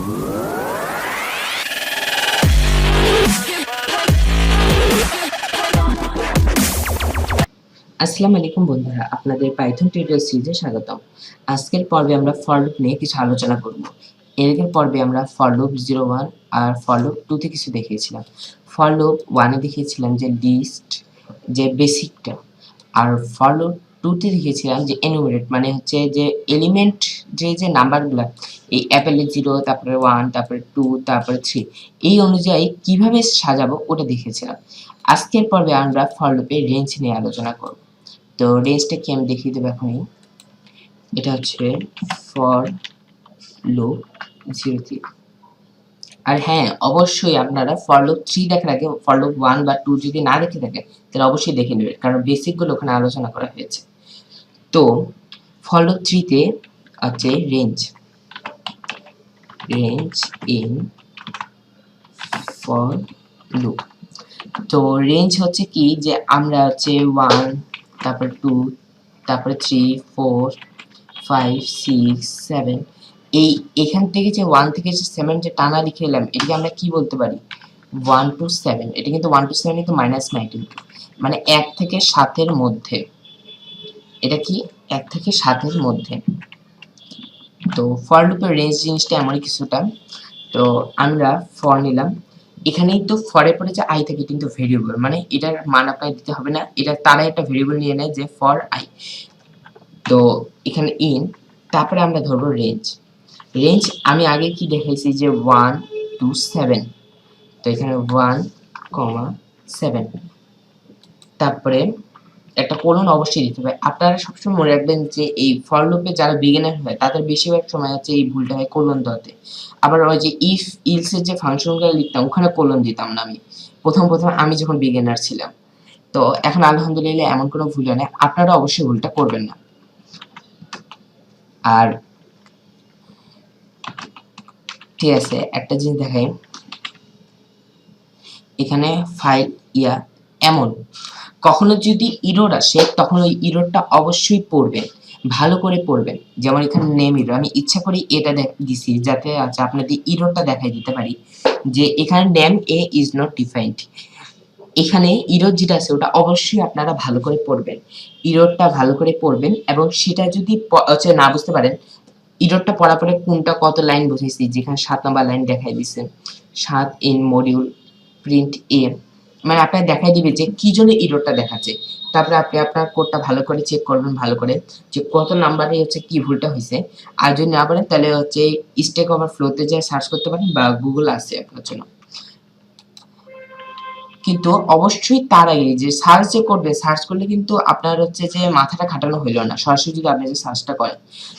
আসসালামু আলাইকুম বন্ধুরা, আপনাদের পাইথন টিউটোরিয়াল সিরিজে স্বাগতম। আজকের পর্বে আমরা ফর লুপ নিয়ে কিছু আলোচনা করব। এর আগের পর্বে আমরা ফর লুপ 01 আর ফর লুপ 2 তে কিছু দেখিয়েছিলাম। ফর লুপ 1 এ দেখিয়েছিলাম যে লিস্ট, যে বেসিকটা, আর ফর লুপ 2 তে দেখিয়েছিলাম যে এনুমেরেট, মানে হচ্ছে যে এলিমেন্ট, যে নাম্বারগুলা এই অ্যাপেলে 0, তারপরে 1, তারপরে 2, তারপরে 3 এই অনুযায়ী কিভাবে সাজাবো ওটা দেখিয়েছিলাম। আজকের পর্বে আমরা ফর লুপের রেঞ্জ নিয়ে আলোচনা করব। তো রেঞ্জটা কি আমি দেখিয়ে দেবো এখনই। এটা হচ্ছে ফর লুপ 03। আর হ্যাঁ, অবশ্যই আপনারা ফর লুপ 3 দেখার আগে ফর লুপ 1 বা 2 যদি না দেখে থাকেন তাহলে অবশ্যই দেখে নেবেন, কারণ বেসিক গুলো ওখানে আলোচনা করা হয়েছে। তো ফর লুপ 3 তে আছে রেঞ্জ ইন ফর লুপ। তো রেঞ্জ হচ্ছে কি, যে আমরা হচ্ছে 1, তারপর 2, তারপরে 3, 4, 5, 6, 7 এখান থেকে যে 1 থেকে যে 7 যে টানা লিখে এলাম, এটাকে আমরা কি বলতে পারি? 1 to 7। এটা কিন্তু 1 to 7 কিন্তু -19, মানে 1 থেকে 7 এর মধ্যে। এটা কি 1 থেকে 7 এর মধ্যে। তো ফর লুপের রেঞ্জ জিনিসটা এমনই কিছুটা। তো আমরা ফর নিলাম, এখানেই তো ফরের পরে যে আই থাকে কিন্তু ভেরিয়েবল, মানে এটার মান আপনাকে দিতে হবে না, এটা তারাই একটা ভেরিয়েবল নিয়ে নেয় যে ফর আই। তো এখানে ইন, তারপরে আমরা ধরবো রেঞ্জ। আমি আগে কি দেখাইছি যে 1 to 7, তো এখানে 1, 7, তারপরে একটা কোলন অবশ্যই দিতে হবে। আপনারা সবসময় মনে রাখবেন যে এই ফর লুপে যারা বিগিনার হয় তাদের বেশিরভাগ সময় হচ্ছে এই ভুলটা হয় কোলন দেওয়াতে। আবার ওই যে ইফ ইলস এর যে ফাংশনগুলো লিখতাম ওখানে কোলন দিতাম না আমি প্রথম আমি যখন বিগিনার ছিলাম। তো এখন আলহামদুলিল্লাহ এমন কোনো ভুল হয় না, আপনারা অবশ্যই ভুলটা করবেন না। আর ঠিক আছে, একটা জিনিস দেখাই, এখানে ফাইল এমন কখনো যদি ইরর আসে তখন ওই ইররটা অবশ্যই পড়বেন, ভালো করে পড়বেন। যেমন এখানে নেম ইরর, আমি ইচ্ছা করে এটা দিছি যাতে আচ্ছা আপনাদের ইররটা দেখাই দিতে পারি যে এখানে name A is not defined. এখানে ইরর যেটা আছে ওটা অবশ্যই আপনারা ভালো করে পড়বেন, ইররটা ভালো করে পড়বেন। এবং সেটা যদি না বুঝতে পারেন, ইররটা পড়ার পরে কোনটা কত লাইন বুঝাইছি, যেখানে 7 নাম্বার লাইন দেখাই দিছে 7 ইন মডিউল প্রিন্ট এ, মানে আপনার দেখাই দিবে যে কি জন্য ইররটা দেখাচ্ছে। তারপরে আপনি আপনার কোডটা ভালো করে চেক করবেন, ভালো করে যে কত নাম্বারে হচ্ছে কি ভুলটা হয়েছে। আর যদি না পারেন তাহলে হচ্ছে স্ট্যাক ওভারফ্লোতে যে সার্চ করতে পারেন বা গুগল আছে আপনার জন্য। কিন্তু অবশ্যই তার আগে যে সার্চ যে করবে, সার্চ করলে কিন্তু আপনার হচ্ছে যে মাথাটা খাটানো হইল না, সরাসরি যদি আপনি যে সার্চটা করেন,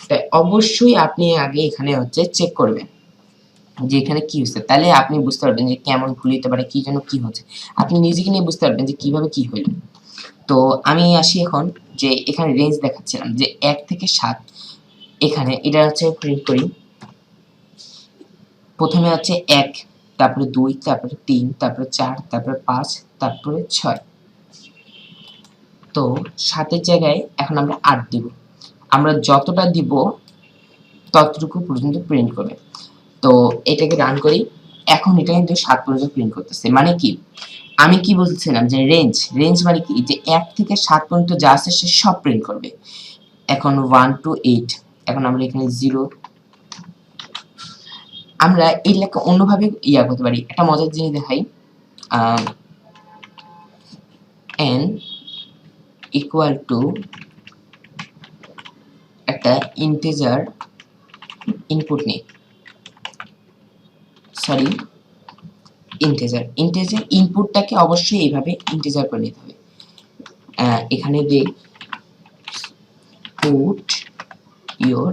তাই অবশ্যই আপনি আগে এখানে হচ্ছে চেক করবেন যে এখানে কি হচ্ছে, তাহলে আপনি বুঝতে পারবেন যে কেমন ভুল হতে পারে, কি জন্য কি হচ্ছে, আপনি নিজেকে নিয়ে বুঝতে পারবেন যে কিভাবে কি হইল। তো আমি আসি এখন যে এখানে রেঞ্জ দেখাচ্ছিলাম যে 1 থেকে 7, এখানে এটা হচ্ছে প্রিন্ট করি। প্রথমে হচ্ছে 1, তারপরে 2, তারপরে 3, তারপরে 4, তারপরে 5, তারপরে 6। তো 7 এর জায়গায় এখন আমরা 8 দিব। আমরা যতটা দিব ততটুকু পর্যন্ত প্রিন্ট করবে। তো এটাকে রান করি। এখন এটা কিন্তু 7 পর্যন্ত প্রিন্ট করতেছে। মানে কি, আমি কি বলছিলাম যে রেঞ্জ মানে কি, যে 1 থেকে 7 পর্যন্ত যা আছে সে সব প্রিন্ট করবে। এখন 1 to 8, এখন আমরা এখানে 0, আমরা এই লেখা অন্যভাবে করতে পারি। একটা মজার জিনিস দেখাই, n ইকুয়াল টু একটা ইন্টিজার ইনপুট নেই, সরি ইন্টিজার ইনপুটটাকে অবশ্যই এইভাবে ইন্টিজার করে নিতে হবে। এখানে যে পুট ইওর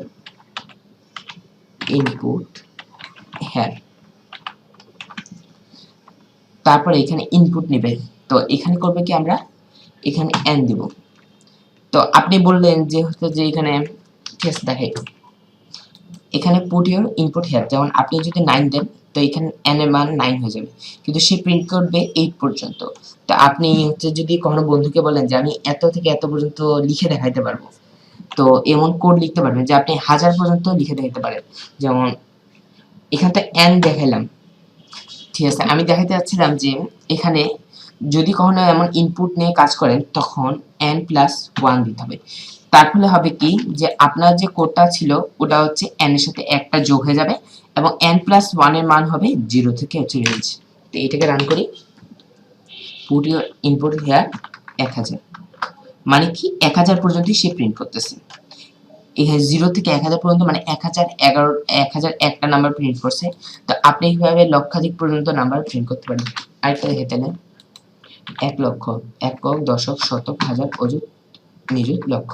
ইনপুট হ্যার, তারপরে এখানে ইনপুট নেবে। তো এখানে করবে কি, আমরা এখানে n দিব। তো আপনি বললেন যে হচ্ছে যে এখানে ঠিক আছে দেখাই, এখানে পুট ইওর ইনপুট হেয়ার, যেমন আপনি যদি 9 দেন তো এখানে n এর মান 9 হয়ে যাবে, কিন্তু সে প্রিন্ট করবে 8 পর্যন্ত। তো আপনি হচ্ছে যদি কোনো বন্ধুকে বলেন যে আমি এত থেকে এত পর্যন্ত লিখে দেখাইতে পারবো, তো এমন কোড লিখতে পারবেন যে আপনি 1000 পর্যন্ত লিখে দেখাইতে পারেন। যেমন এখানটা n দেখাইলাম, ঠিক আছে। আমি দেখাইতে যাচ্ছিলাম যে এখানে যদি কখনো এমন ইনপুট নিয়ে কাজ করেন তখন n+1 দিতে হবে। তার ফলে হবে কি যে আপনার যে কোডটা ছিল ওটা হচ্ছে n এর সাথে একটা যোগ হয়ে যাবে এবং n+1 এর মান হবে 0 থেকে হচ্ছে রেঞ্জ। তো এটাকে রান করি, পুট ইউর ইনপুট হিয়ার 1000, মানে কি 1000 পর্যন্ত সে প্রিন্ট করতেছে। এখানে 0 থেকে 1000 পর্যন্ত মানে 1001টা নাম্বার প্রিন্ট করছে। তো আপনি কিভাবে লক্ষাধিক পর্যন্ত নাম্বার প্রিন্ট করতে পারেন। আরেকটা দেখে তাহলে 1 লক্ষ, একক, দশক, শতক, হাজার, অযুত, নিযুত, লক্ষ,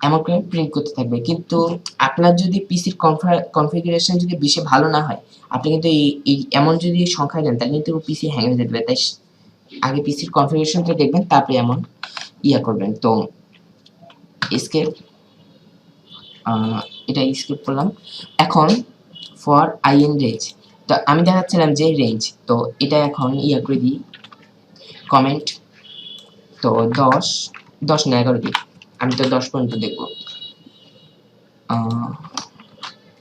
এমন করে প্রিন্ট করতে থাকবে। কিন্তু আপনার যদি পিসির কনফিগারেশন যদি বেশি ভালো না হয়, আপনি কিন্তু এই এমন যদি সংখ্যা দেন তাহলে কিন্তু পিসি হ্যাং হয়ে যেতে পারে। তাই আগে পিসির কনফিগারেশনটা দেখবেন, তারপরে এমন করবেন। তো এসকেপ, এটা স্কিপ করলাম। এখন ফর in রেঞ্জ, তো আমি দেখাচ্ছিলাম যে রেঞ্জ, তো এটা এখন করে দিই কমেন্ট। তো 10 না 11 দিই, আমি তো 10 পর্যন্ত দেখবো।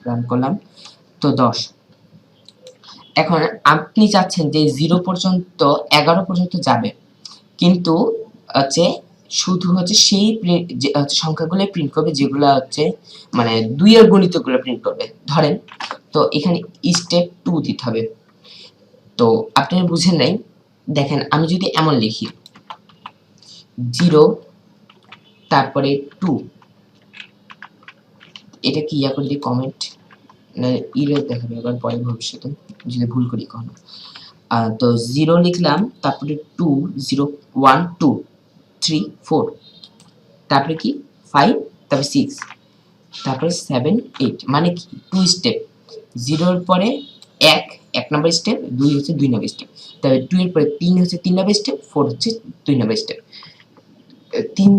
রান করলাম, তো 10। এখন আপনি চাচ্ছেন যে 0 পর্যন্ত 11 পর্যন্ত যাবে, কিন্তু হচ্ছে শুধু হচ্ছে সেই সংখ্যাগুলো প্রিন্ট করবে যেগুলো হচ্ছে মানে 2 এর গুণিতকগুলো প্রিন্ট করবে ধরেন। তো এখানে স্টেপ 2 দিতে হবে। তো আপনি বুঝেন নাই, দেখেন আমি যদি এমন লিখি 0 তারপরে 2, এটা কি করে দিই কমেন্ট না ইরেজ দেখাবে আবার পরে ভবিষ্যতে যদি ভুল করি কখনো। তো 0 লিখলাম, তারপরে 2, 0, 1, 2, 3, 4, তারপরে কি 5, তারপরে 6, তারপরে 7, 8, মানে কি 2 স্টেপ। 0 এর পরে 1 নম্বর স্টেপ, 2 হচ্ছে 2 নম্বর স্টেপ, তারপরে 2 এর পরে 3 হচ্ছে 3 নম্বর স্টেপ, 4 হচ্ছে 2 নম্বর স্টেপ, 3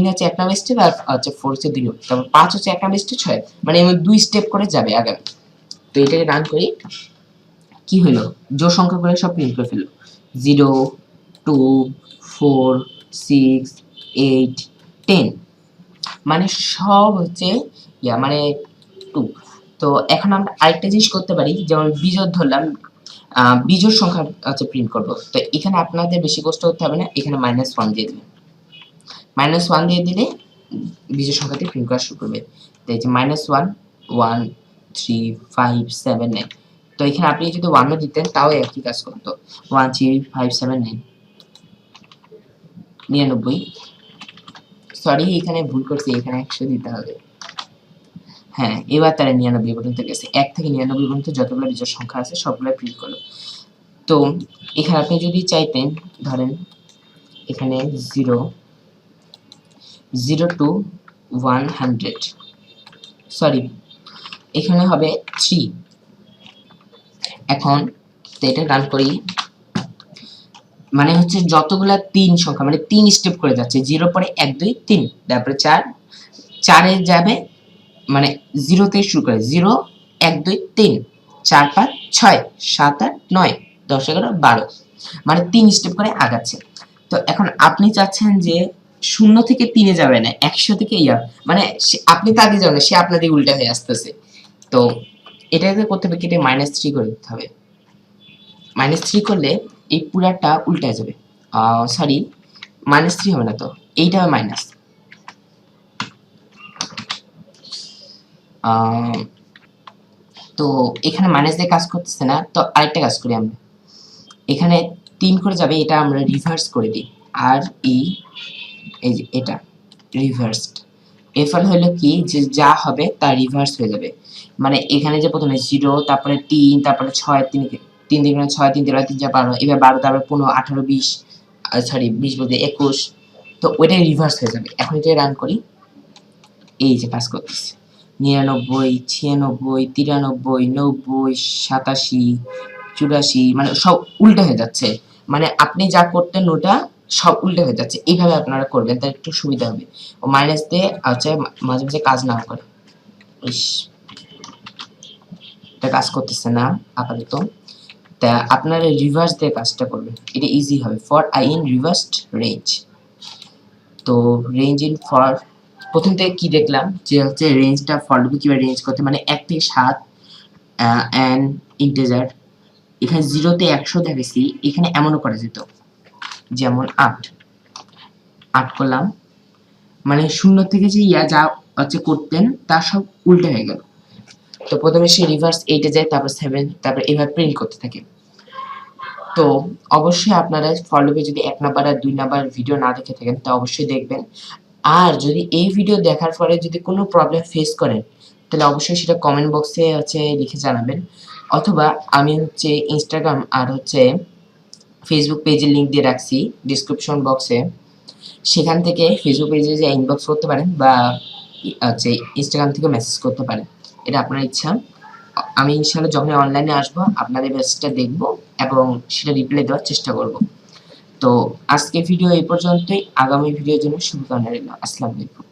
হচ্ছে 1 নম্বর স্টেপ, আর হচ্ছে 4 হচ্ছে 2 নম্বর, তারপর 5 হচ্ছে 1 নম্বর স্টেপ, 6, মানে এমন 2 স্টেপ করে যাবে আগামী। তো এটাকে রান করি, কি হলো জোড় সংখ্যাগুলো সব প্রিন্ট করে ফেললো 0, 2, 4, 6, 8, 10, মানে সব হচ্ছে মানে 2। তো এখন আমরা আরেকটা জিনিস করতে পারি, যেমন বিজোড় ধরলাম, বিজোড় সংখ্যা হচ্ছে প্রিন্ট করব। তো এখানে আপনাদের বেশি কষ্ট করতে হবে না, এখানে -1 দিয়ে দিবেন। -1 দিয়ে দিলে বিজোড় সংখ্যাটি প্রিন্ট করা শুরু করবে। তো এই যে -1, 1, 3, 5, 7, 9। তো এখানে আপনি যদি 1 ও দিতেন তাও একই কাজ করতো। 1, 3, 5, 7, 9, 99। সরি এখানে ভুল করছি, এখানে 100 দিতে হবে। হ্যাঁ, এবার তারা 99 পর্যন্ত গেছে। 1 থেকে 99 পর্যন্ত যতগুলো বিজোড় সংখ্যা আছে সবগুলো প্রিন্ট করলো। তো এখানে আপনি যদি চাইতেন, ধরেন এখানে 0, 0 to 100, সরি এখানে হবে 3। এখন এটা রান করি, মানে হচ্ছে যতগুলা 3 সংখ্যা মানে 3 স্টেপ করে যাচ্ছে, 0 পরে 1, 2, 3, তারপরে 4 এ যাবে, মানে 0 থেকে শুরু করে 0, 1, 2, 3, 4, 5, 6, 7, 8, 9, 10, 11, 12, মানে 3 স্টেপ করে আগাচ্ছে। তো এখন আপনি চাচ্ছেন যে 0 থেকে 3 এ যাবে না, 100 থেকে মানে আপনি তা দিয়ে যাবেন, সে আপনাদের উল্টা হয়ে আসতেছে। তো এটাকে করতে হবে, কেটে -3 করে দিতে হবে। -3 করলে এই পুরাটা উল্টা যাবে। সরি -3 হবে না, তো এইটা হবে মাইনাস। তো এখানে মাইনাস দিয়ে কাজ করতেছে না, তো আরেকটা কাজ করি আমরা, এখানে 3 করে যাবে, এটা আমরা রিভার্স করে দিই। আর এই যে এটা রিভার্সড, এর ফলে হলো কি যে যা হবে তা রিভার্স হয়ে যাবে। মানে এখানে যে প্রথমে 0, তারপরে 3, তারপরে 6, 3 3 6, 3 3 3 12, এবার 12, তারপরে 15, 18, 20, সরি 20 বলতে 21, তো ওইটাই রিভার্স হয়ে যাবে। এখন এটা রান করি, এই যে কাজ করতেছে 99, 96, 93, 90, 87, 84, মানে সব উল্টো হয়ে যাচ্ছে। মানে আপনি যা করতেন ওটা সব উল্টো হয়ে যাচ্ছে। এইভাবে আপনারা করবেন, তাহলে একটু সুবিধা হবে। ও মাইনাস দিয়ে মাঝে মাঝে কাজ না করে, এটা কাজ করতেছে না আপাতত। তা আপনারা রিভার্স দিয়ে কাজটা করবেন, এটা ইজি হবে। For I in reversed range, তো রেঞ্জ ইন ফর প্রথম থেকে কি দেখলাম যে হচ্ছে রেঞ্জটা ফর লুপে কিভাবে রেঞ্জ করতে, মানে 1 থেকে 7 অ্যান ইন্টিজার, এখানে 0 তে 100 দেখাইছি, এখানে এমনও করা যেত, যেমন 8 করলাম, মানে 0 থেকে যে যা হচ্ছে করতেন তা সব উল্টো হয়ে গেল। তো প্রথমে সে রিভার্স 8 এ যায়, তারপর 7, তারপর এভাবে প্রিন্ট করতে থাকে। তো অবশ্যই আপনারা ফলোবে যদি 1 নাম্বার আর 2 নাম্বার ভিডিও না দেখে থাকেন তা অবশ্যই দেখবেন। আর যদি এই ভিডিও দেখার পরে যদি কোনো প্রবলেম ফেস করেন তাহলে অবশ্যই সেটা কমেন্ট বক্সে লিখে জানাবেন, অথবা আমি ইনস্টাগ্রাম আর ফেসবুক পেজের লিংক দিয়ে রাখছি ডেসক্রিপশন বক্সে, সেখান থেকে ফেসবুক পেজে যে ইনবক্স করতে পারেন বা ইনস্টাগ্রাম থেকে মেসেজ করতে পারেন, এটা আপনার ইচ্ছা। আমি ইনশাআল্লাহ যখন অনলাইনে আসবো আপনাদের মেসেজটা দেখব এবং সেটা রিপ্লাই দেওয়ার চেষ্টা করব। তো আজকের ভিডিও এই পর্যন্তই, আগামী ভিডিওর জন্য শুভকামনা রইল। আসসালামু আলাইকুম।